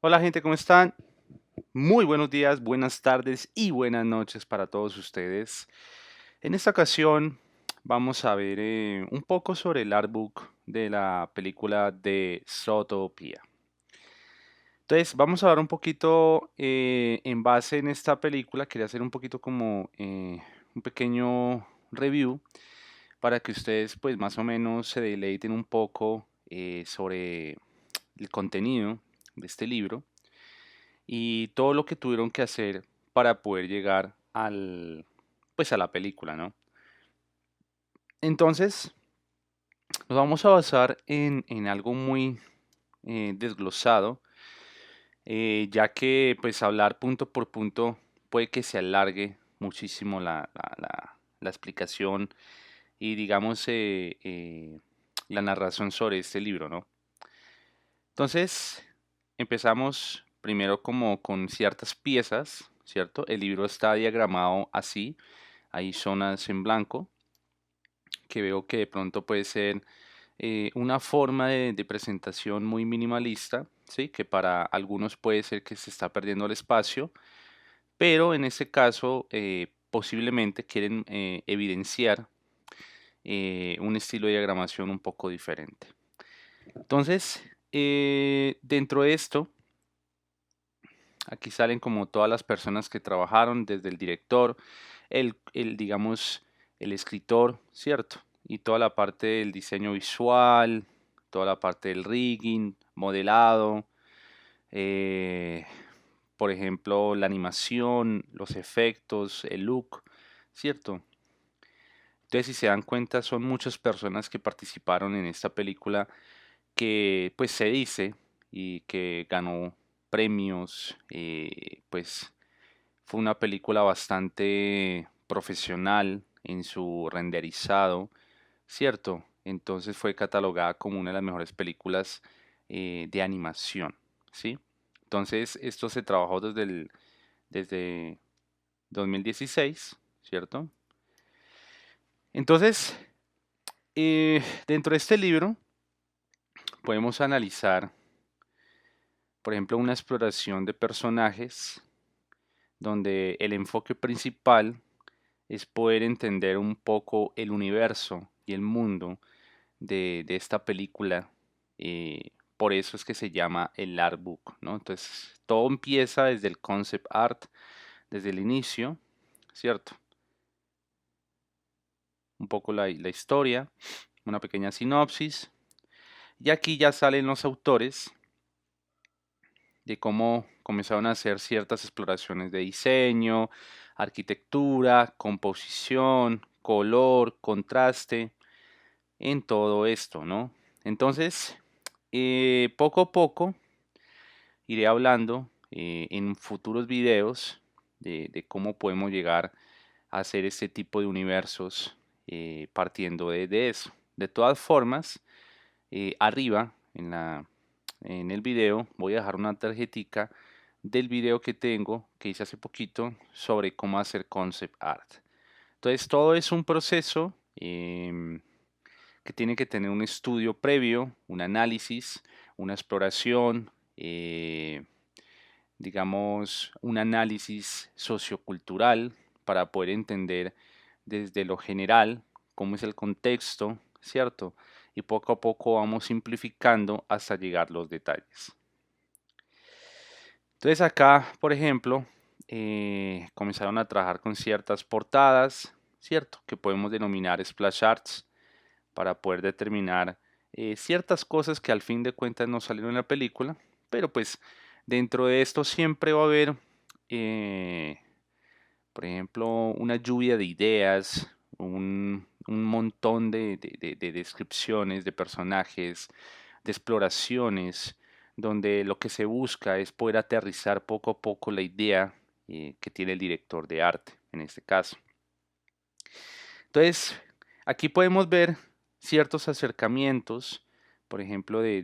Hola gente, ¿cómo están? Muy buenos días, buenas tardes y buenas noches para todos ustedes. En esta ocasión vamos a ver un poco sobre el artbook de la película de Zootopia. Entonces, vamos a ver un poquito en base en esta película. Quería hacer un poquito como un pequeño review para que ustedes pues más o menos se deleiten un poco sobre el contenido de este libro y todo lo que tuvieron que hacer para poder llegar pues a la película, ¿no? Entonces, nos vamos a basar en algo muy desglosado, ya que pues hablar punto por punto puede que se alargue muchísimo la explicación y digamos la narración sobre este libro, ¿no? Entonces, empezamos primero como con ciertas piezas, ¿cierto? El libro está diagramado así, hay zonas en blanco, que veo que de pronto puede ser una forma de presentación muy minimalista, ¿sí? Que para algunos puede ser que se está perdiendo el espacio, pero en este caso posiblemente quieren evidenciar un estilo de diagramación un poco diferente. Entonces, dentro de esto, aquí salen como todas las personas que trabajaron, desde el director, digamos, el escritor, ¿cierto? Y toda la parte del diseño visual, toda la parte del rigging, modelado, eh, por ejemplo, la animación, los efectos, el look, ¿cierto? Entonces, si se dan cuenta, son muchas personas que participaron en esta película que pues se dice y que ganó premios, pues fue una película bastante profesional en su renderizado, ¿cierto? Entonces fue catalogada como una de las mejores películas de animación, ¿sí? Entonces esto se trabajó desde 2016, ¿cierto? Entonces, dentro de este libro podemos analizar, por ejemplo, una exploración de personajes donde el enfoque principal es poder entender un poco el universo y el mundo de esta película. Por eso es que se llama el artbook, ¿no? Entonces, todo empieza desde el concept art, desde el inicio, ¿cierto? Un poco la historia, una pequeña sinopsis. Y aquí ya salen los autores de cómo comenzaron a hacer ciertas exploraciones de diseño, arquitectura, composición, color, contraste, en todo esto, ¿no? Entonces, poco a poco iré hablando en futuros videos de cómo podemos llegar a hacer este tipo de universos partiendo de eso. De todas formas, arriba en el video voy a dejar una tarjetica del video que tengo que hice hace poquito sobre cómo hacer concept art. Entonces todo es un proceso que tiene que tener un estudio previo, un análisis, una exploración, digamos, un análisis sociocultural para poder entender desde lo general cómo es el contexto, ¿cierto? Y poco a poco vamos simplificando hasta llegar a los detalles. Entonces acá, por ejemplo, comenzaron a trabajar con ciertas portadas, ¿cierto? Que podemos denominar splash arts para poder determinar ciertas cosas que al fin de cuentas no salieron en la película, pero pues dentro de esto siempre va a haber, eh, por ejemplo, una lluvia de ideas, un montón de descripciones de personajes, de exploraciones, donde lo que se busca es poder aterrizar poco a poco la idea que tiene el director de arte, en este caso. Entonces, aquí podemos ver ciertos acercamientos, por ejemplo, de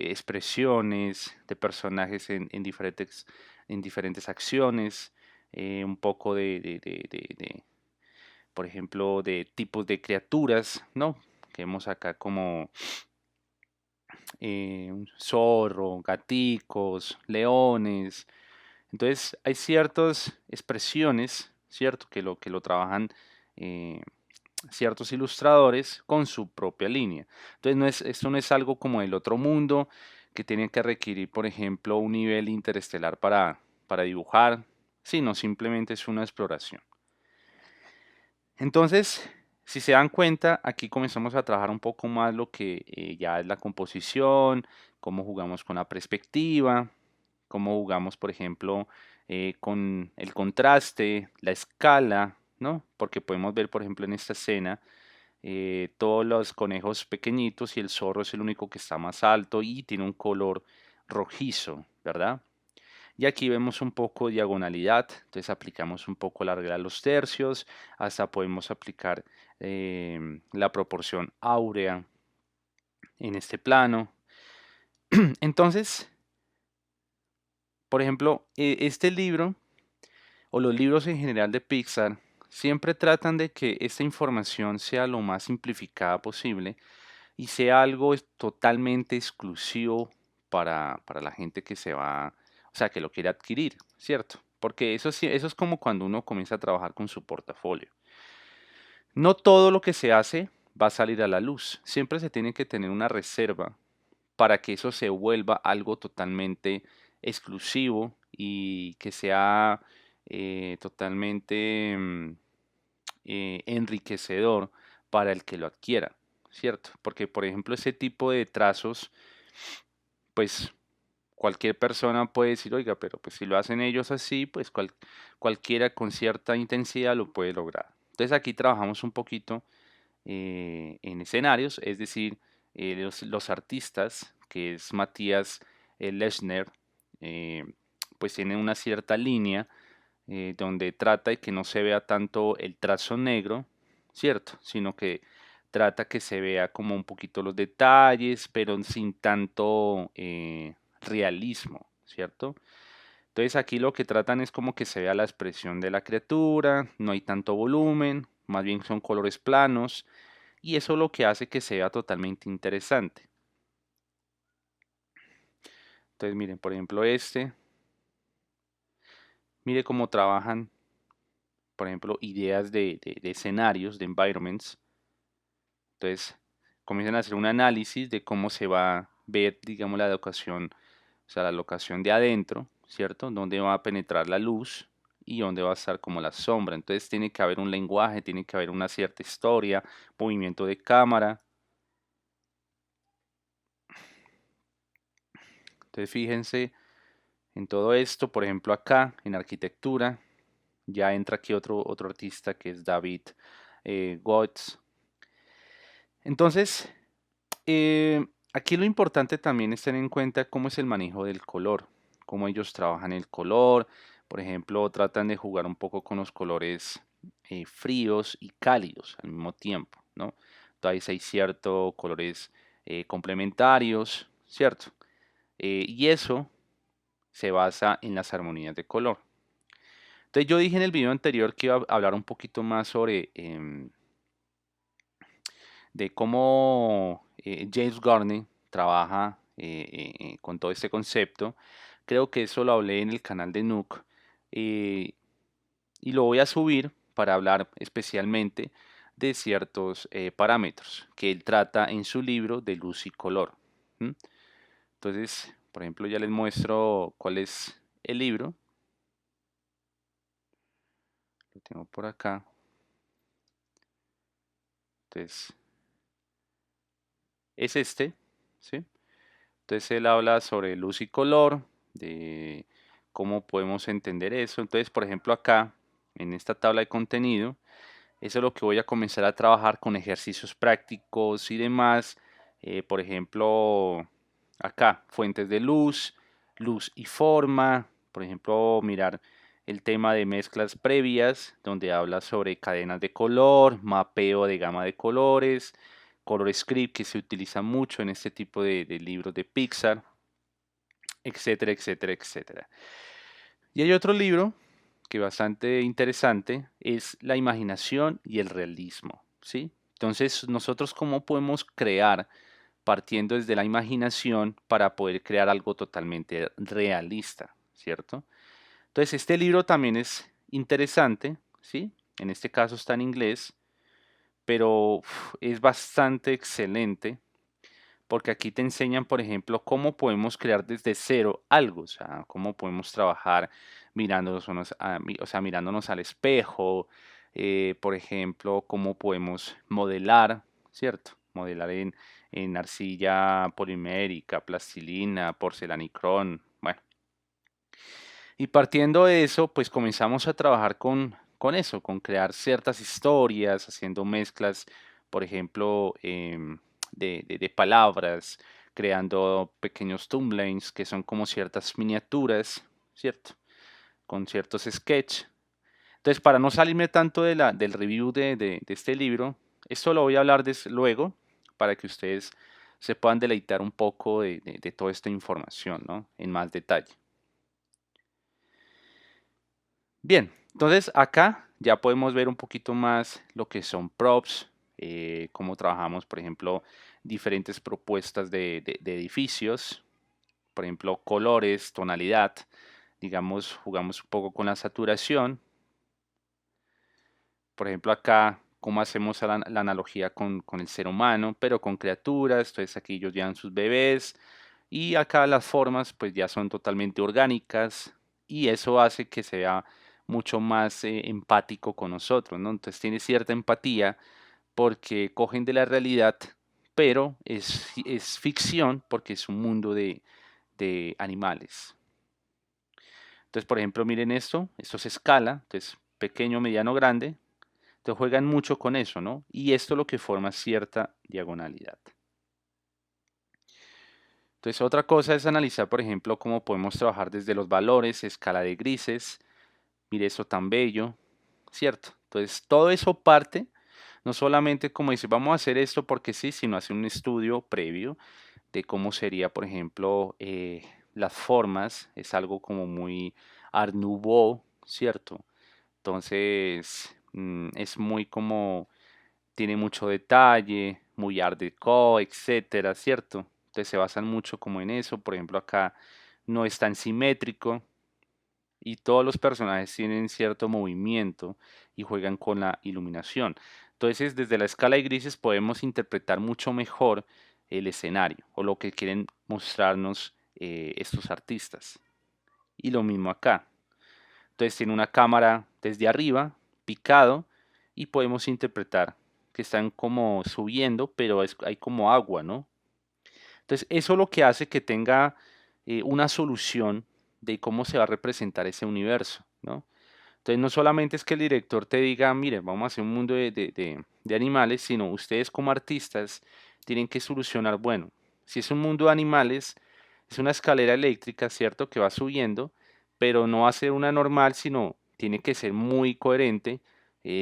expresiones, de personajes en diferentes acciones, un poco por ejemplo, de tipos de criaturas, ¿no? Que vemos acá como un zorro, gaticos, leones. Entonces hay ciertas expresiones, ¿cierto? Que lo trabajan eh, ciertos ilustradores con su propia línea. Entonces esto no es algo como el otro mundo que tiene que requerir, por ejemplo, un nivel interestelar para dibujar, sino simplemente es una exploración. Entonces, si se dan cuenta, aquí comenzamos a trabajar un poco más lo que ya es la composición, cómo jugamos con la perspectiva, cómo jugamos, por ejemplo, con el contraste, la escala, ¿no? Porque podemos ver, por ejemplo, en esta escena, todos los conejos pequeñitos y el zorro es el único que está más alto y tiene un color rojizo, ¿verdad? Y aquí vemos un poco de diagonalidad, entonces aplicamos un poco la regla de los tercios, hasta podemos aplicar la proporción áurea en este plano. Entonces, por ejemplo, este libro o los libros en general de Pixar siempre tratan de que esta información sea lo más simplificada posible y sea algo totalmente exclusivo para la gente que se va, o sea, que lo quiere adquirir, ¿cierto? Porque eso, eso es como cuando uno comienza a trabajar con su portafolio. No todo lo que se hace va a salir a la luz. Siempre se tiene que tener una reserva para que eso se vuelva algo totalmente exclusivo y que sea totalmente enriquecedor para el que lo adquiera, ¿cierto? Porque, por ejemplo, ese tipo de trazos, pues cualquier persona puede decir, oiga, pero pues si lo hacen ellos así, pues cualquiera con cierta intensidad lo puede lograr. Entonces aquí trabajamos un poquito en escenarios, es decir, los artistas, que es Matías Lechner, eh, pues tienen una cierta línea donde trata de que no se vea tanto el trazo negro, ¿cierto? Sino que trata que se vea como un poquito los detalles, pero sin tanto realismo, ¿cierto? Entonces aquí lo que tratan es como que se vea la expresión de la criatura, no hay tanto volumen, más bien son colores planos, y eso es lo que hace que sea totalmente interesante. Entonces miren, por ejemplo mire cómo trabajan, por ejemplo, ideas de escenarios, de environments. Entonces comienzan a hacer un análisis de cómo se va a ver, digamos, la locación, o sea, la locación de adentro, ¿cierto? Dónde va a penetrar la luz y dónde va a estar como la sombra. Entonces tiene que haber un lenguaje, tiene que haber una cierta historia, movimiento de cámara. Entonces fíjense en todo esto, por ejemplo acá en arquitectura, ya entra aquí otro artista que es David Gotts. Entonces, aquí lo importante también es tener en cuenta cómo es el manejo del color, cómo ellos trabajan el color. Por ejemplo, tratan de jugar un poco con los colores fríos y cálidos al mismo tiempo, ¿no? Entonces hay ciertos colores complementarios, ¿cierto? Y eso se basa en las armonías de color. Entonces yo dije en el video anterior que iba a hablar un poquito más sobre de cómo James Gurney trabaja con todo este concepto. Creo que eso lo hablé en el canal de Nook eh, y lo voy a subir para hablar especialmente de ciertos parámetros que él trata en su libro de luz y color. ¿M? Entonces, por ejemplo, ya les muestro cuál es el libro. Lo tengo por acá. Entonces, es este, ¿sí? Entonces él habla sobre luz y color, de cómo podemos entender eso. Entonces, por ejemplo, acá, en esta tabla de contenido, eso es lo que voy a comenzar a trabajar con ejercicios prácticos y demás. Por ejemplo, acá, fuentes de luz, luz y forma. Por ejemplo, mirar el tema de mezclas previas, donde habla sobre cadenas de color, mapeo de gama de colores, color script que se utiliza mucho en este tipo de libros de Pixar, etcétera, etcétera, etcétera. Y hay otro libro que bastante interesante es la imaginación y el realismo, ¿sí? Entonces, nosotros cómo podemos crear partiendo desde la imaginación para poder crear algo totalmente realista, ¿cierto? Entonces, este libro también es interesante, ¿sí? En este caso está en inglés, pero es bastante excelente porque aquí te enseñan, por ejemplo, cómo podemos crear desde cero algo, o sea, cómo podemos trabajar o sea, mirándonos al espejo, por ejemplo, cómo podemos modelar, ¿cierto? Modelar en arcilla polimérica, plastilina, porcelanicrón, bueno. Y partiendo de eso, pues comenzamos a trabajar con eso, con crear ciertas historias, haciendo mezclas, por ejemplo, de palabras, creando pequeños thumbnails que son como ciertas miniaturas, ¿cierto? Con ciertos sketches. Entonces, para no salirme tanto del review de este libro, esto lo voy a hablar luego para que ustedes se puedan deleitar un poco de toda esta información, ¿no? En más detalle. Bien, entonces acá ya podemos ver un poquito más lo que son props, cómo trabajamos, por ejemplo, diferentes propuestas de edificios, por ejemplo, colores, tonalidad, digamos, jugamos un poco con la saturación, por ejemplo, acá, cómo hacemos la analogía con el ser humano, pero con criaturas, entonces aquí ellos llevan sus bebés y acá las formas pues ya son totalmente orgánicas y eso hace que sea mucho más empático con nosotros, ¿no? Entonces tiene cierta empatía porque cogen de la realidad, pero es ficción porque es un mundo de animales. Entonces, por ejemplo, miren esto se escala, entonces pequeño, mediano, grande, entonces juegan mucho con eso, ¿no? Y esto lo que forma cierta diagonalidad. Entonces, otra cosa es analizar, por ejemplo, cómo podemos trabajar desde los valores, escala de grises. Mire eso tan bello, ¿cierto? Entonces, todo eso parte, no solamente como dice, vamos a hacer esto porque sí, sino hacer un estudio previo de cómo sería, por ejemplo, las formas. Es algo como muy Art Nouveau, ¿cierto? Entonces, es muy como tiene mucho detalle, muy art deco, etcétera, ¿cierto? Entonces se basan mucho como en eso. Por ejemplo, acá no es tan simétrico y todos los personajes tienen cierto movimiento y juegan con la iluminación. Entonces, desde la escala de grises podemos interpretar mucho mejor el escenario o lo que quieren mostrarnos estos artistas. Y lo mismo acá. Entonces tiene una cámara desde arriba, picado, y podemos interpretar que están como subiendo, pero hay como agua, ¿no? Entonces eso lo que hace que tenga una solución de cómo se va a representar ese universo, ¿no? Entonces no solamente es que el director te diga, mire, vamos a hacer un mundo de animales, sino ustedes como artistas tienen que solucionar, bueno, si es un mundo de animales, es una escalera eléctrica, ¿cierto? Que va subiendo, pero no va a ser una normal, sino tiene que ser muy coherente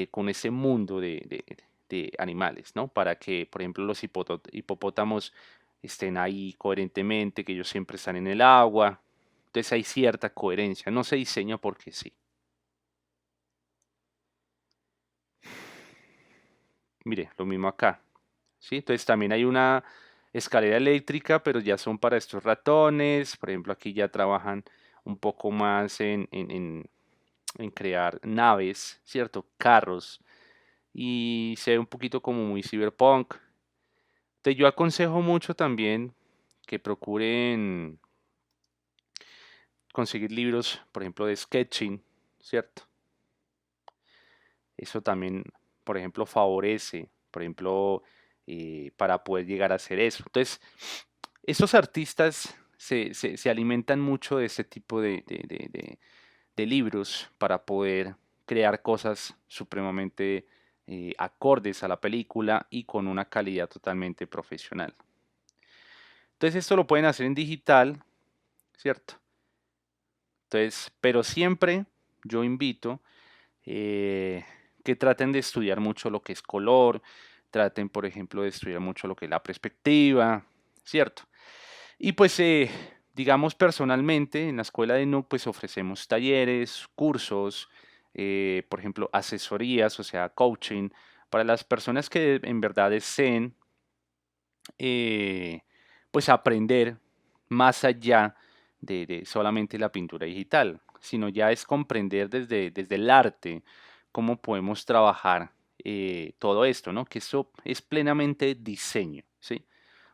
con ese mundo de animales, ¿no? Para que, por ejemplo, los hipopótamos estén ahí coherentemente, que ellos siempre están en el agua. Entonces hay cierta coherencia, no se diseña porque sí. Mire, lo mismo acá, ¿sí? Entonces también hay una escalera eléctrica, pero ya son para estos ratones. Por ejemplo, aquí ya trabajan un poco más en crear naves, ¿cierto? Carros. Y se ve un poquito como muy cyberpunk. Entonces yo aconsejo mucho también que procuren conseguir libros, por ejemplo, de sketching, ¿cierto? Eso también, por ejemplo, favorece, por ejemplo, para poder llegar a hacer eso. Entonces, estos artistas se alimentan mucho de este tipo de libros para poder crear cosas supremamente acordes a la película y con una calidad totalmente profesional. Entonces, esto lo pueden hacer en digital, ¿cierto? Entonces, pero siempre yo invito eh, que traten de estudiar mucho lo que es color, traten, por ejemplo, de estudiar mucho lo que es la perspectiva, ¿cierto? Y pues, digamos personalmente, en la escuela de NUC, pues ofrecemos talleres, cursos, por ejemplo, asesorías, o sea, coaching, para las personas que en verdad deseen eh, pues aprender más allá de solamente la pintura digital, sino ya es comprender desde el arte cómo podemos trabajar todo esto, ¿no? Que eso es plenamente diseño, ¿sí?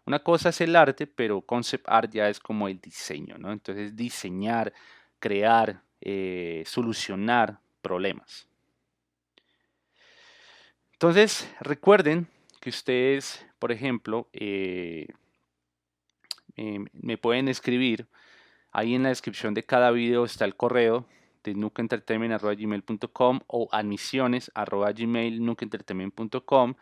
Una cosa es el arte, pero concept art ya es como el diseño, ¿no? Entonces diseñar, crear, solucionar problemas. Entonces recuerden que ustedes, por ejemplo, me pueden escribir. Ahí en la descripción de cada video está el correo de nukentertainment@gmail.com o admisiones@gmail.com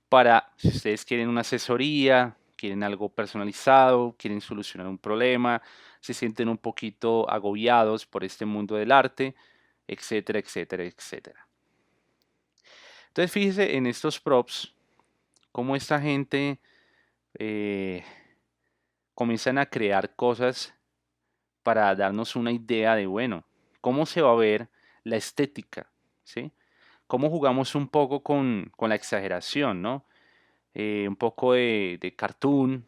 para si ustedes quieren una asesoría, quieren algo personalizado, quieren solucionar un problema, se sienten un poquito agobiados por este mundo del arte, etcétera, etcétera, etcétera. Entonces fíjese en estos props, cómo esta gente eh, comienzan a crear cosas para darnos una idea de, bueno, cómo se va a ver la estética, ¿sí? Cómo jugamos un poco con la exageración, ¿no? Un poco de cartoon,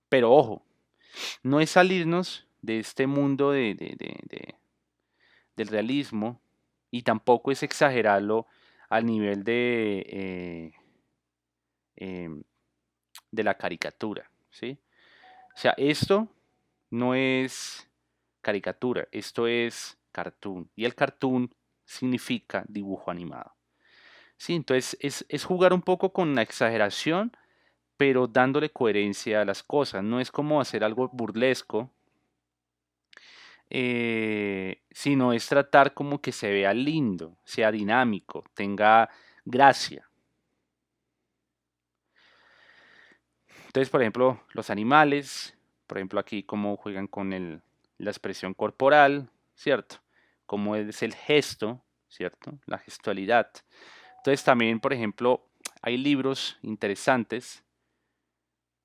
pero ojo, no es salirnos de este mundo del realismo y tampoco es exagerarlo al nivel em, de la caricatura, ¿sí? O sea, esto no es caricatura, esto es cartoon. Y el cartoon significa dibujo animado. Sí, entonces es jugar un poco con la exageración, pero dándole coherencia a las cosas. No es como hacer algo burlesco, sino es tratar como que se vea lindo, sea dinámico, tenga gracia. Entonces, por ejemplo, los animales, por ejemplo, aquí cómo juegan con la expresión corporal, ¿cierto? Cómo es el gesto, ¿cierto? La gestualidad. Entonces, también, por ejemplo, hay libros interesantes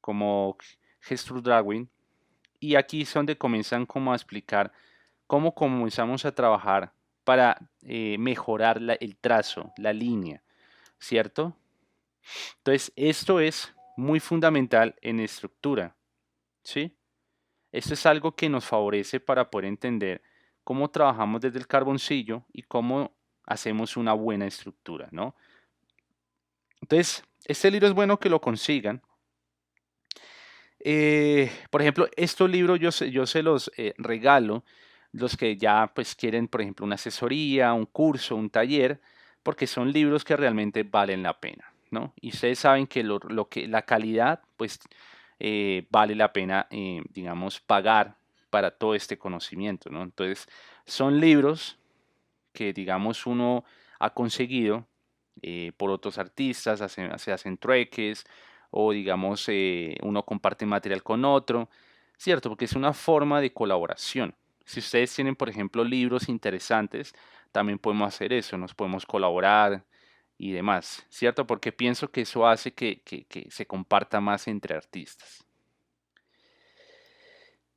como Gesture Drawing, y aquí es donde comienzan como a explicar cómo comenzamos a trabajar para mejorar el trazo, la línea, ¿cierto? Entonces, esto es muy fundamental en estructura, ¿sí? Esto es algo que nos favorece para poder entender cómo trabajamos desde el carboncillo y cómo hacemos una buena estructura, ¿no? Entonces, este libro es bueno que lo consigan. Por ejemplo, estos libros yo se los regalo, los que ya pues quieren, por ejemplo, una asesoría, un curso, un taller, porque son libros que realmente valen la pena, ¿no? Y ustedes saben que lo que la calidad, pues vale la pena, digamos, pagar para todo este conocimiento, ¿no? Entonces, son libros que, digamos, uno ha conseguido por otros artistas, se hacen trueques o, digamos, uno comparte material con otro, ¿cierto? Porque es una forma de colaboración. Si ustedes tienen, por ejemplo, libros interesantes, también podemos hacer eso, nos podemos colaborar y demás, ¿cierto? Porque pienso que eso hace que se comparta más entre artistas.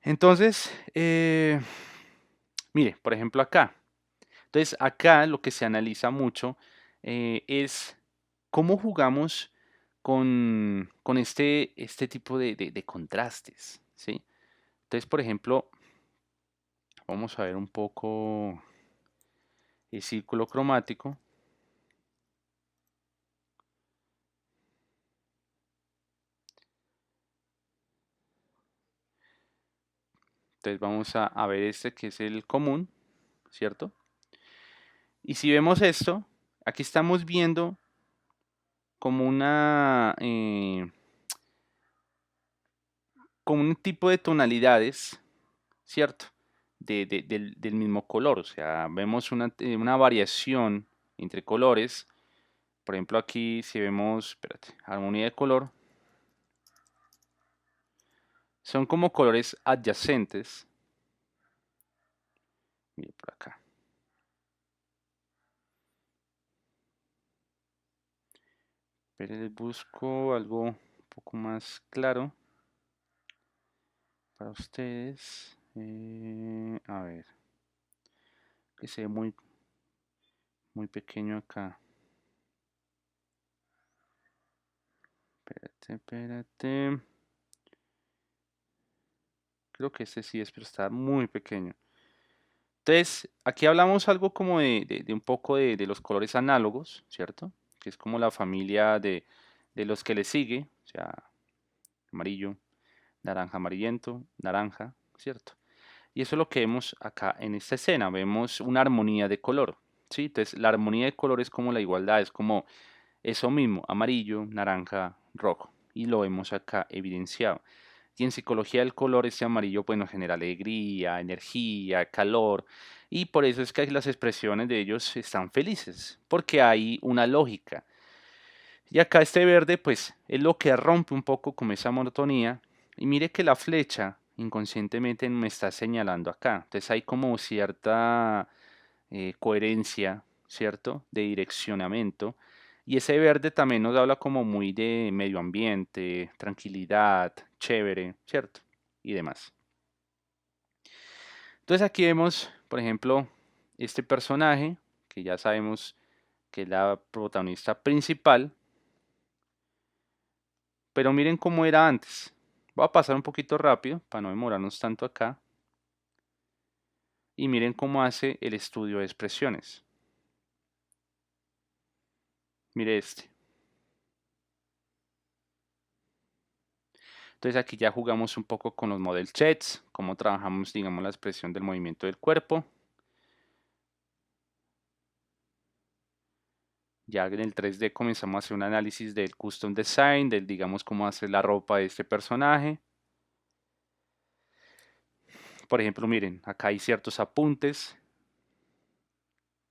Entonces, mire, por ejemplo acá. Entonces, acá lo que se analiza mucho es cómo jugamos con este tipo de contrastes, ¿sí? Entonces, por ejemplo, vamos a ver un poco el círculo cromático. Entonces, vamos a ver este que es el común, ¿cierto? Y si vemos esto, aquí estamos viendo como como un tipo de tonalidades, ¿cierto? Del mismo color, o sea, vemos una variación entre colores. Por ejemplo, aquí si vemos, espérate, armonía de color, son como colores adyacentes. Mira por acá. Pero les busco algo un poco más claro para ustedes. A ver, que se ve muy pequeño acá. Espérate. Espérate. Creo que este sí es, pero está muy pequeño. Entonces, aquí hablamos algo como de un poco de los colores análogos, ¿cierto? Que es como la familia de los que le sigue, o sea, amarillo, naranja amarillento, naranja, ¿cierto? Y eso es lo que vemos acá en esta escena, vemos una armonía de color, ¿sí? Entonces, la armonía de color es como la igualdad, es como eso mismo, amarillo, naranja, rojo, y lo vemos acá evidenciado. Y en psicología del color, este amarillo pues nos genera alegría, energía, calor, y por eso es que las expresiones de ellos están felices, porque hay una lógica. Y acá este verde pues es lo que rompe un poco con esa monotonía, y mire que la flecha inconscientemente me está señalando acá. Entonces hay como cierta coherencia, ¿cierto? De direccionamiento. Y ese verde también nos habla como muy de medio ambiente, tranquilidad, chévere, ¿cierto? Y demás. Entonces aquí vemos, por ejemplo, este personaje, que ya sabemos que es la protagonista principal, pero miren cómo era antes. Voy a pasar un poquito rápido para no demorarnos tanto acá. Y miren cómo hace el estudio de expresiones. Mire este. Entonces aquí ya jugamos un poco con los model checks, cómo trabajamos, digamos, la expresión del movimiento del cuerpo. Ya en el 3D comenzamos a hacer un análisis del custom design, del, digamos, cómo hacer la ropa de este personaje. Por ejemplo, miren, acá hay ciertos apuntes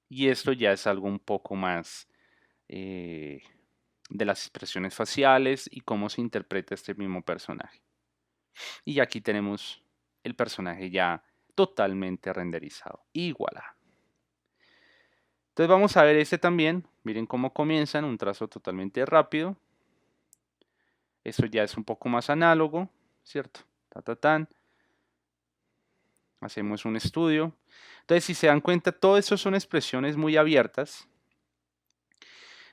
y esto ya es algo un poco más eh, de las expresiones faciales y cómo se interpreta este mismo personaje. Y aquí tenemos el personaje ya totalmente renderizado. Y voilà. Entonces vamos a ver este también. Miren cómo comienzan, un trazo totalmente rápido. Esto ya es un poco más análogo, ¿cierto? Ta, ta, tan. Hacemos un estudio. Entonces, si se dan cuenta, todo eso son expresiones muy abiertas,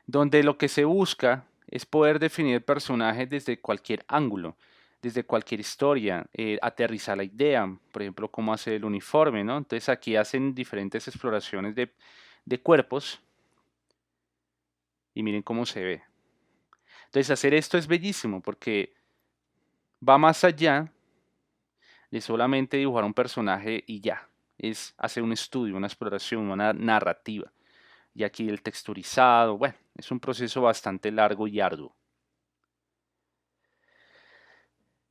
donde lo que se busca es poder definir el personaje desde cualquier ángulo, desde cualquier historia, aterrizar la idea, por ejemplo, cómo hacer el uniforme, ¿no? Entonces aquí hacen diferentes exploraciones de cuerpos y miren cómo se ve. Entonces hacer esto es bellísimo porque va más allá de solamente dibujar un personaje y ya. Es hacer un estudio, una exploración, una narrativa. Y aquí el texturizado, bueno, es un proceso bastante largo y arduo.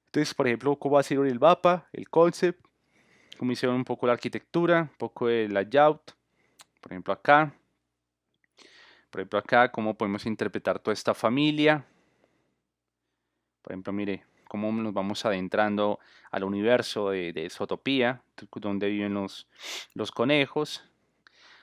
Entonces, por ejemplo, cómo hacer el mapa, el concept, cómo hicieron un poco la arquitectura, un poco el layout, por ejemplo acá. Por ejemplo acá, cómo podemos interpretar toda esta familia. Por ejemplo, mire, cómo nos vamos adentrando al universo de Zootopia, donde viven los conejos.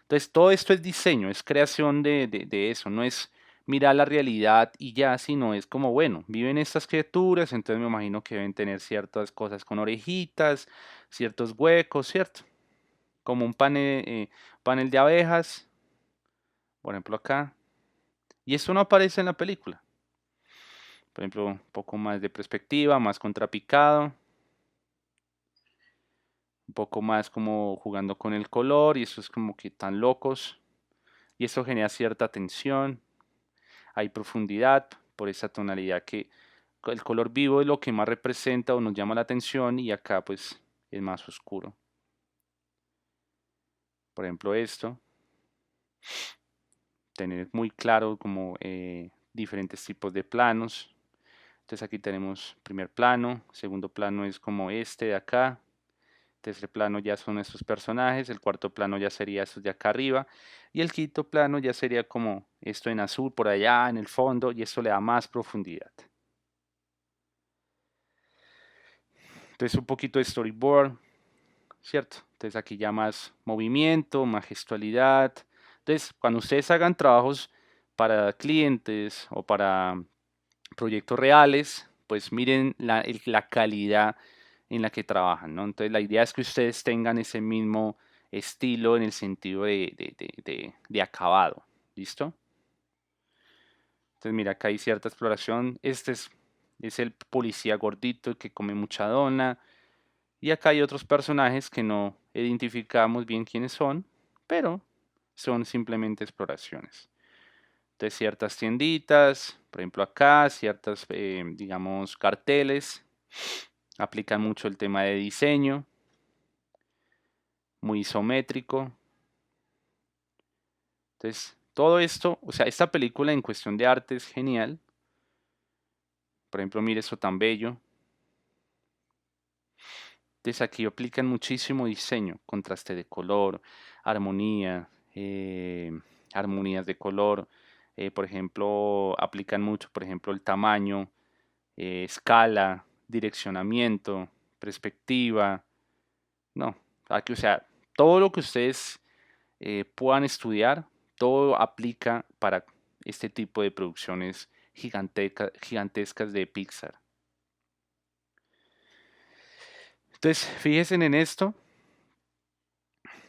Entonces, todo esto es diseño, es creación de eso, no es mirar la realidad y ya, sino es como, bueno, viven estas criaturas, entonces me imagino que deben tener ciertas cosas con orejitas, ciertos huecos, ¿cierto? Como un panel de abejas, por ejemplo acá. Y esto no aparece en la película. Por ejemplo, un poco más de perspectiva, más contrapicado, un poco más como jugando con el color y eso es como que tan locos. Y eso genera cierta tensión, hay profundidad por esa tonalidad que el color vivo es lo que más representa o nos llama la atención y acá pues es más oscuro. Por ejemplo esto, tener muy claro como diferentes tipos de planos. Entonces aquí tenemos primer plano, segundo plano es como este de acá, tercer plano ya son estos personajes, el cuarto plano ya sería estos de acá arriba y el quinto plano ya sería como esto en azul por allá en el fondo y esto le da más profundidad. Entonces un poquito de storyboard, ¿cierto? Entonces aquí ya más movimiento, más gestualidad. Entonces cuando ustedes hagan trabajos para clientes o para proyectos reales, pues miren la calidad en la que trabajan, ¿no? Entonces la idea es que ustedes tengan ese mismo estilo en el sentido de acabado, ¿listo? Entonces mira, acá hay cierta exploración. Este es es el policía gordito que come mucha dona. Y acá hay otros personajes que no identificamos bien quiénes son, pero son simplemente exploraciones. Entonces ciertas tienditas, por ejemplo acá, ciertas, digamos, carteles, aplican mucho el tema de diseño, muy isométrico. Entonces, todo esto, o sea, esta película en cuestión de arte es genial. Por ejemplo, mire eso tan bello. Entonces aquí aplican muchísimo diseño, contraste de color, armonía, armonías de color. Por ejemplo, aplican mucho, por ejemplo, el tamaño, escala, direccionamiento, perspectiva. No, aquí, o sea, todo lo que ustedes puedan estudiar, todo aplica para este tipo de producciones gigantescas de Pixar. Entonces, fíjense en esto,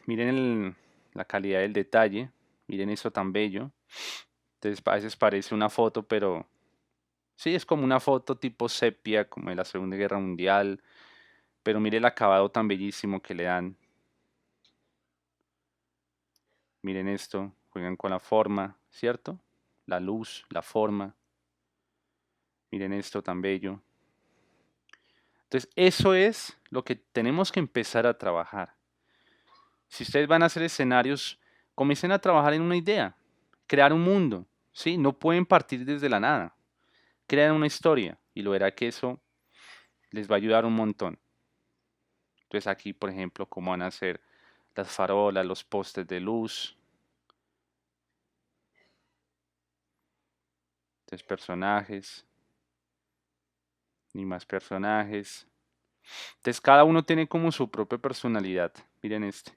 miren la calidad del detalle, miren eso tan bello. Entonces, a veces parece una foto, pero sí, es como una foto tipo sepia, como de la Segunda Guerra Mundial, pero mire el acabado tan bellísimo que le dan. Miren esto, juegan con la forma, ¿cierto? La luz, la forma. Miren esto tan bello. Entonces, eso es lo que tenemos que empezar a trabajar. Si ustedes van a hacer escenarios, comiencen a trabajar en una idea, crear un mundo, ¿sí? No pueden partir desde la nada. Crean una historia y lo verá que eso les va a ayudar un montón. Entonces aquí, por ejemplo, cómo van a hacer las farolas, los postes de luz. Entonces personajes y más personajes. Entonces cada uno tiene como su propia personalidad. Miren este.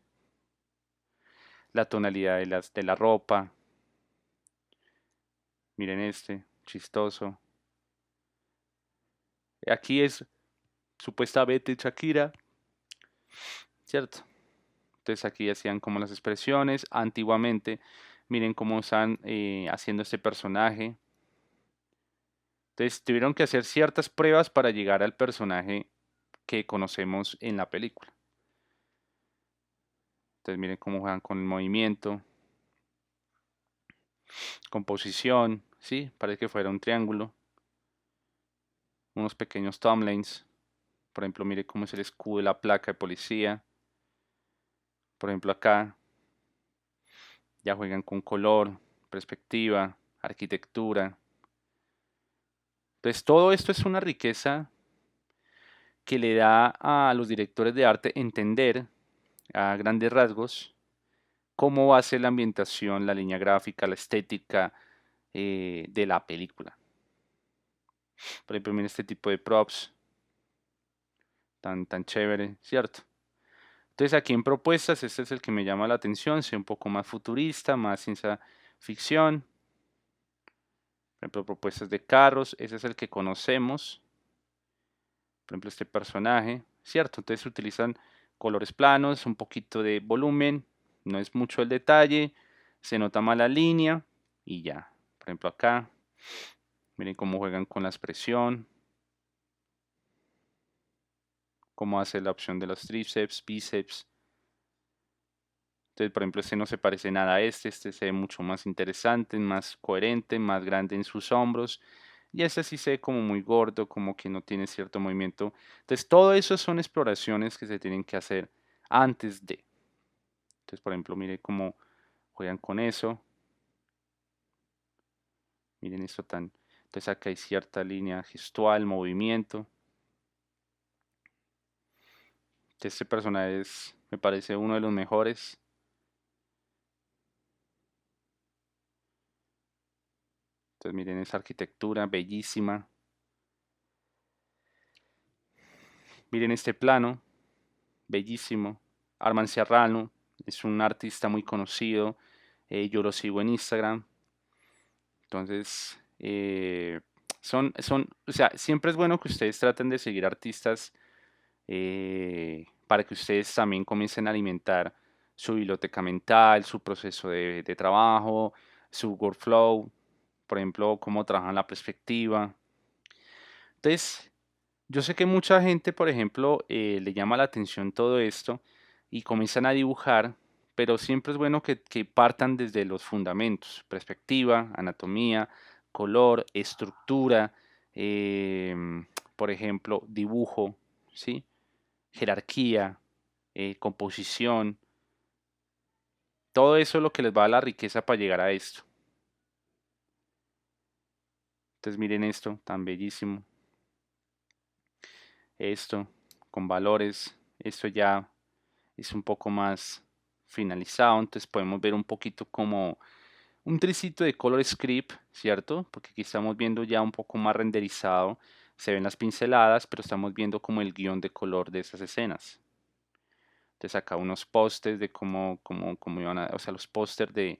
La tonalidad de la ropa. Miren este. Chistoso. Aquí es supuestamente Shakira. ¿Cierto? Entonces aquí hacían como las expresiones. Antiguamente, miren cómo están haciendo este personaje. Entonces tuvieron que hacer ciertas pruebas para llegar al personaje que conocemos en la película. Entonces miren cómo juegan con el movimiento, composición, ¿sí? Parece que fuera un triángulo. Unos pequeños thumbnails. Por ejemplo, mire cómo es el escudo de la placa de policía. Por ejemplo, acá ya juegan con color, perspectiva, arquitectura. Entonces todo esto es una riqueza que le da a los directores de arte entender a grandes rasgos cómo va a ser la ambientación, la línea gráfica, la estética de la película. Por ejemplo, miren este tipo de props tan chévere, ¿cierto? Entonces aquí en propuestas, este es el que me llama la atención, sea un poco más futurista, más ciencia ficción. Por ejemplo, propuestas de carros, ese es el que conocemos. Por ejemplo, este personaje, ¿cierto? Entonces se utilizan colores planos, un poquito de volumen, no es mucho el detalle, se nota más la línea y ya. Por ejemplo, acá, miren cómo juegan con la expresión, cómo hace la opción de los tríceps, bíceps. Entonces, por ejemplo, este no se parece nada a este se ve mucho más interesante, más coherente, más grande en sus hombros. Y este sí se ve como muy gordo, como que no tiene cierto movimiento. Entonces, todo eso son exploraciones que se tienen que hacer antes de. Entonces, por ejemplo, mire cómo juegan con eso. Miren esto tan. Entonces acá hay cierta línea gestual, movimiento. Este personaje me parece uno de los mejores. Entonces miren esa arquitectura bellísima. Miren este plano, bellísimo. Arman Serrano es un artista muy conocido. Yo lo sigo en Instagram. Entonces, o sea, siempre es bueno que ustedes traten de seguir artistas para que ustedes también comiencen a alimentar su biblioteca mental, su proceso de trabajo, su workflow, por ejemplo, cómo trabajan la perspectiva. Entonces, yo sé que mucha gente, por ejemplo, le llama la atención todo esto y comienzan a dibujar, pero siempre es bueno que partan desde los fundamentos: perspectiva, anatomía, color, estructura, por ejemplo, dibujo, ¿sí? Jerarquía, composición. Todo eso es lo que les va a dar la riqueza para llegar a esto. Entonces miren esto, tan bellísimo. Esto, con valores. Esto ya es un poco más finalizado. Entonces podemos ver un poquito como un tricito de color script, ¿cierto? Porque aquí estamos viendo ya un poco más renderizado. Se ven las pinceladas, pero estamos viendo como el guión de color de esas escenas. Entonces acá unos pósters de cómo iban a, o sea, los pósters de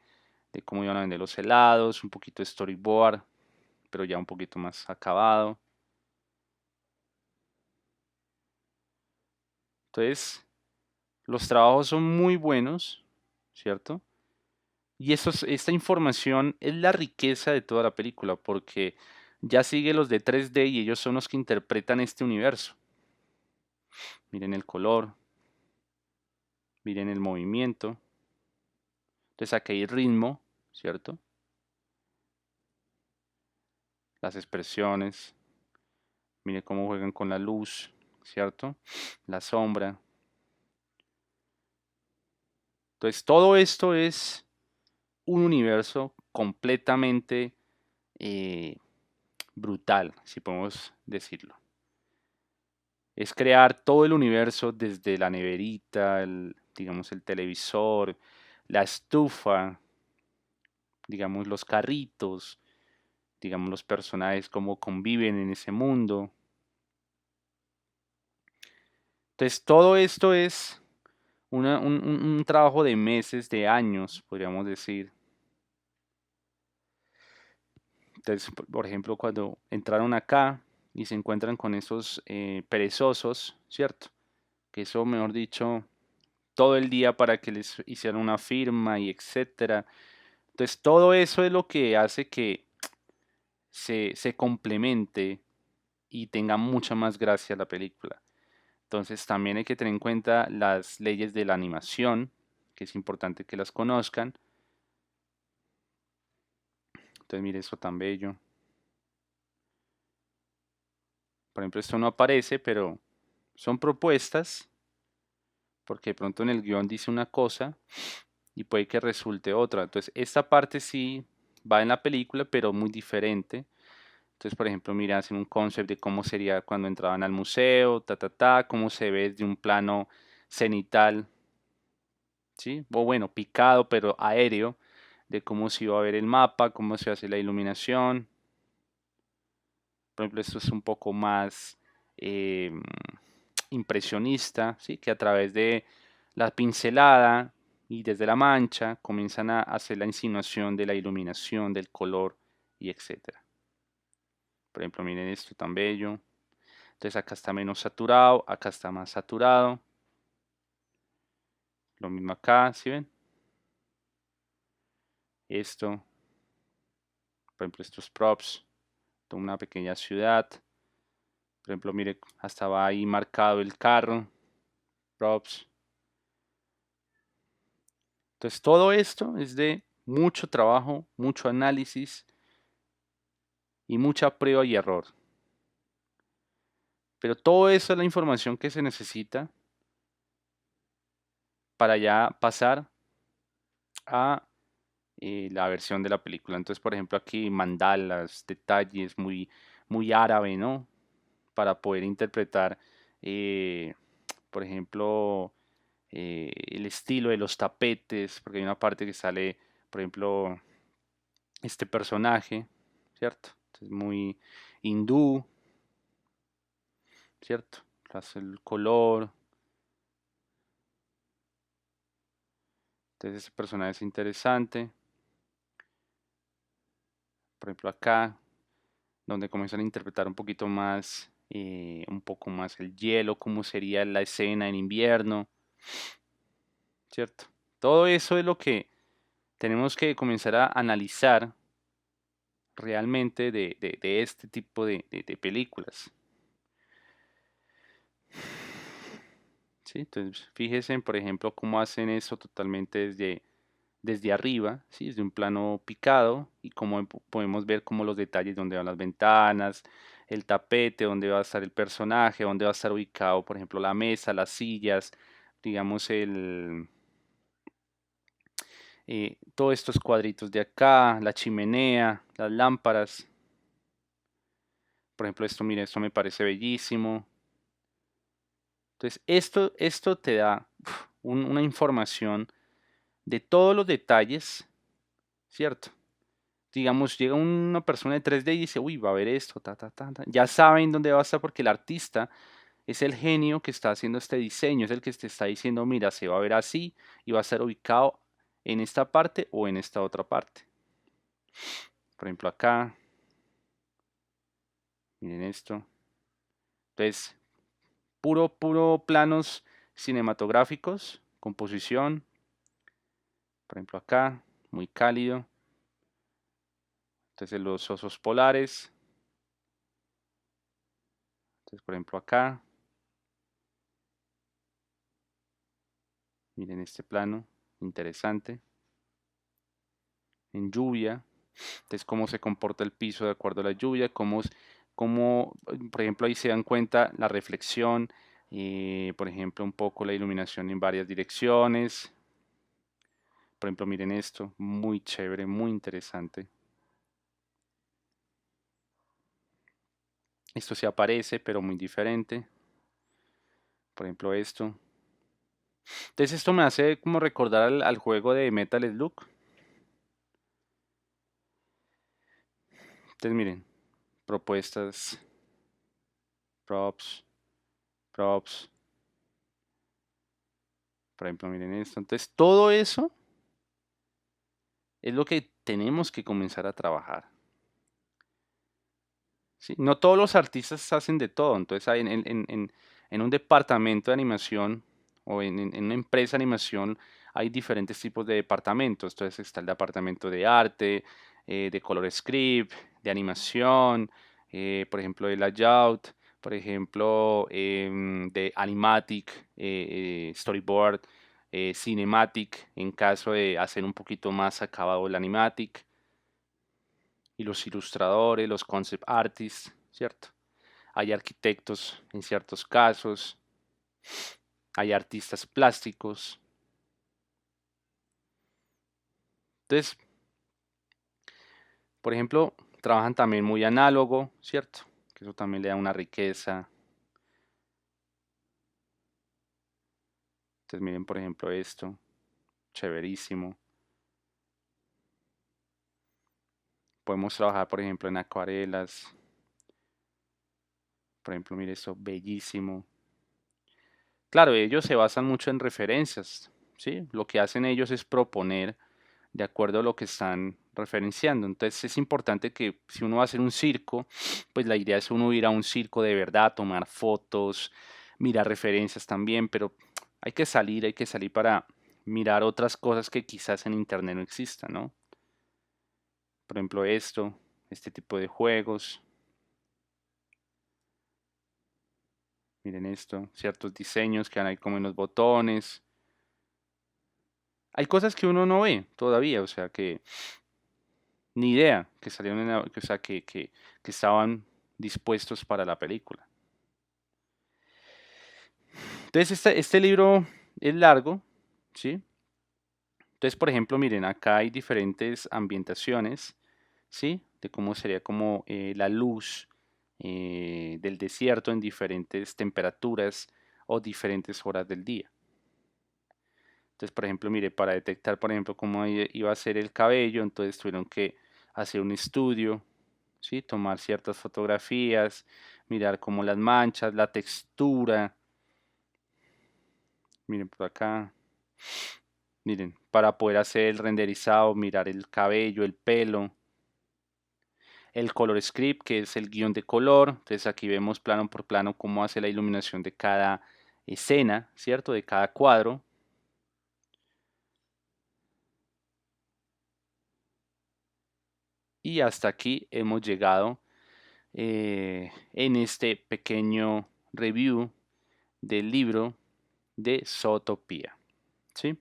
cómo iban a vender los helados, un poquito de storyboard, pero ya un poquito más acabado. Entonces, los trabajos son muy buenos, ¿cierto? Y esta información es la riqueza de toda la película, porque ya sigue los de 3D y ellos son los que interpretan este universo. Miren el color, miren el movimiento. Entonces aquí hay ritmo, ¿cierto? Las expresiones, miren cómo juegan con la luz, ¿cierto? La sombra. Entonces todo esto es un universo completamente eh, brutal, si podemos decirlo. Es crear todo el universo desde la neverita, digamos el televisor, la estufa, digamos los carritos, digamos los personajes, cómo conviven en ese mundo. Entonces todo esto es un trabajo de meses, de años, podríamos decir. Entonces, por ejemplo, cuando entraron acá y se encuentran con esos perezosos, ¿cierto? Que eso, mejor dicho, todo el día para que les hicieran una firma y etcétera. Entonces, todo eso es lo que hace que se complemente y tenga mucha más gracia la película. Entonces, también hay que tener en cuenta las leyes de la animación, que es importante que las conozcan. Entonces, mire eso tan bello. Por ejemplo, esto no aparece, pero son propuestas, porque de pronto en el guión dice una cosa y puede que resulte otra. Entonces, esta parte sí va en la película, pero muy diferente. Entonces, por ejemplo, mira, hacen un concept de cómo sería cuando entraban al museo, cómo se ve desde un plano cenital, ¿sí? O bueno, picado, pero aéreo, de cómo se iba a ver el mapa, cómo se hace la iluminación. Por ejemplo, esto es un poco más eh, impresionista, ¿sí? Que a través de la pincelada y desde la mancha comienzan a hacer la insinuación de la iluminación, del color y etcétera. Por ejemplo, miren esto tan bello. Entonces acá está menos saturado, acá está más saturado. Lo mismo acá, ¿sí ven? Esto, por ejemplo, estos props de una pequeña ciudad. Por ejemplo, mire, hasta va ahí marcado el carro, props. Entonces todo esto es de mucho trabajo, mucho análisis y mucha prueba y error. Pero todo eso es la información que se necesita para ya pasar a la versión de la película. Entonces, por ejemplo, aquí mandalas, detalles muy árabe, ¿no? Para poder interpretar, eh, por ejemplo, el estilo de los tapetes, porque hay una parte que sale, por ejemplo, este personaje, ¿cierto? Entonces, muy hindú, ¿cierto? El color, entonces ese personaje es interesante. Por ejemplo, acá, donde comienzan a interpretar un poco más el hielo, cómo sería la escena en invierno, ¿cierto? Todo eso es lo que tenemos que comenzar a analizar realmente de este tipo de películas. ¿Sí? Entonces, fíjense, por ejemplo, cómo hacen eso totalmente desde arriba, ¿sí? Desde un plano picado y cómo podemos ver como los detalles donde van las ventanas, el tapete, dónde va a estar el personaje, dónde va a estar ubicado, por ejemplo, la mesa, las sillas, digamos, todos estos cuadritos de acá, la chimenea, las lámparas. Por ejemplo, esto, mire, esto me parece bellísimo. Entonces, esto te da una información de todos los detalles, ¿cierto? Digamos, llega una persona de 3D y dice, uy, va a ver esto, ta, ta, ta, ta. Ya saben dónde va a estar porque el artista es el genio que está haciendo este diseño, es el que te está diciendo, mira, se va a ver así y va a estar ubicado en esta parte o en esta otra parte. Por ejemplo, acá, miren esto. Entonces, puro planos cinematográficos, composición, por ejemplo, acá, muy cálido. Entonces, los osos polares. Entonces, por ejemplo, acá, miren este plano, interesante. En lluvia, entonces cómo se comporta el piso de acuerdo a la lluvia, por ejemplo, ahí se dan cuenta la reflexión, por ejemplo, un poco la iluminación en varias direcciones. Por ejemplo, miren esto, muy chévere, muy interesante. Esto se aparece, pero muy diferente. Por ejemplo, esto. Entonces esto me hace como recordar al juego de Metal Slug. Entonces miren, propuestas, props, props. Por ejemplo, miren esto. Entonces todo eso es lo que tenemos que comenzar a trabajar. ¿Sí? No todos los artistas hacen de todo. Entonces hay en un departamento de animación o en una empresa de animación hay diferentes tipos de departamentos. Entonces está el departamento de arte, de color script, de animación, por ejemplo de layout, por ejemplo de animatic, storyboard, cinematic en caso de hacer un poquito más acabado el animatic y los ilustradores, los concept artists, ¿cierto? Hay arquitectos en ciertos casos, hay artistas plásticos. Entonces, por ejemplo, trabajan también muy análogo, ¿cierto? Que eso también le da una riqueza. Entonces, miren, por ejemplo, esto, chéverísimo. Podemos trabajar, por ejemplo, en acuarelas. Por ejemplo, mire esto, bellísimo. Claro, ellos se basan mucho en referencias, ¿sí? Lo que hacen ellos es proponer de acuerdo a lo que están referenciando. Entonces es importante que si uno va a hacer un circo, pues la idea es uno ir a un circo de verdad, tomar fotos, mirar referencias también, pero hay que salir para mirar otras cosas que quizás en internet no existan, ¿no? Por ejemplo, este tipo de juegos, miren esto, ciertos diseños que hay como en los botones. Hay cosas que uno no ve todavía, o sea que ni idea que salieron o sea, que estaban dispuestos para la película. Entonces, este libro es largo, ¿sí? Entonces, por ejemplo, miren, acá hay diferentes ambientaciones, ¿sí? De cómo sería como la luz del desierto en diferentes temperaturas o diferentes horas del día. Entonces, por ejemplo, mire, para detectar, por ejemplo, cómo iba a ser el cabello, entonces tuvieron que hacer un estudio, ¿sí? Tomar ciertas fotografías, mirar como las manchas, la textura. Miren por acá. Miren, para poder hacer el renderizado, mirar el cabello, el pelo, el color script, que es el guión de color. Entonces aquí vemos plano por plano cómo hace la iluminación de cada escena, ¿cierto? De cada cuadro. Y hasta aquí hemos llegado en este pequeño review del libro de Zootopía, ¿sí?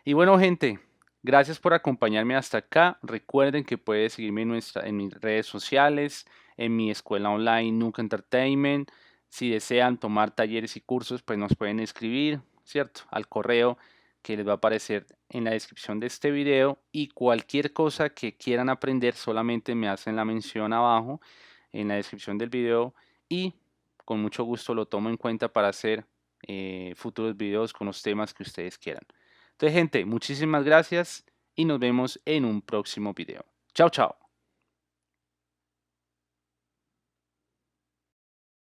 Y bueno, gente, gracias por acompañarme hasta acá. Recuerden que pueden seguirme en mis redes sociales, en mi escuela online Nuca Entertainment. Si desean tomar talleres y cursos, pues nos pueden escribir, ¿cierto? Al correo que les va a aparecer en la descripción de este video. Y cualquier cosa que quieran aprender, solamente me hacen la mención abajo en la descripción del video y con mucho gusto lo tomo en cuenta para hacer futuros videos con los temas que ustedes quieran. Entonces, gente, muchísimas gracias y nos vemos en un próximo video. Chao, chao.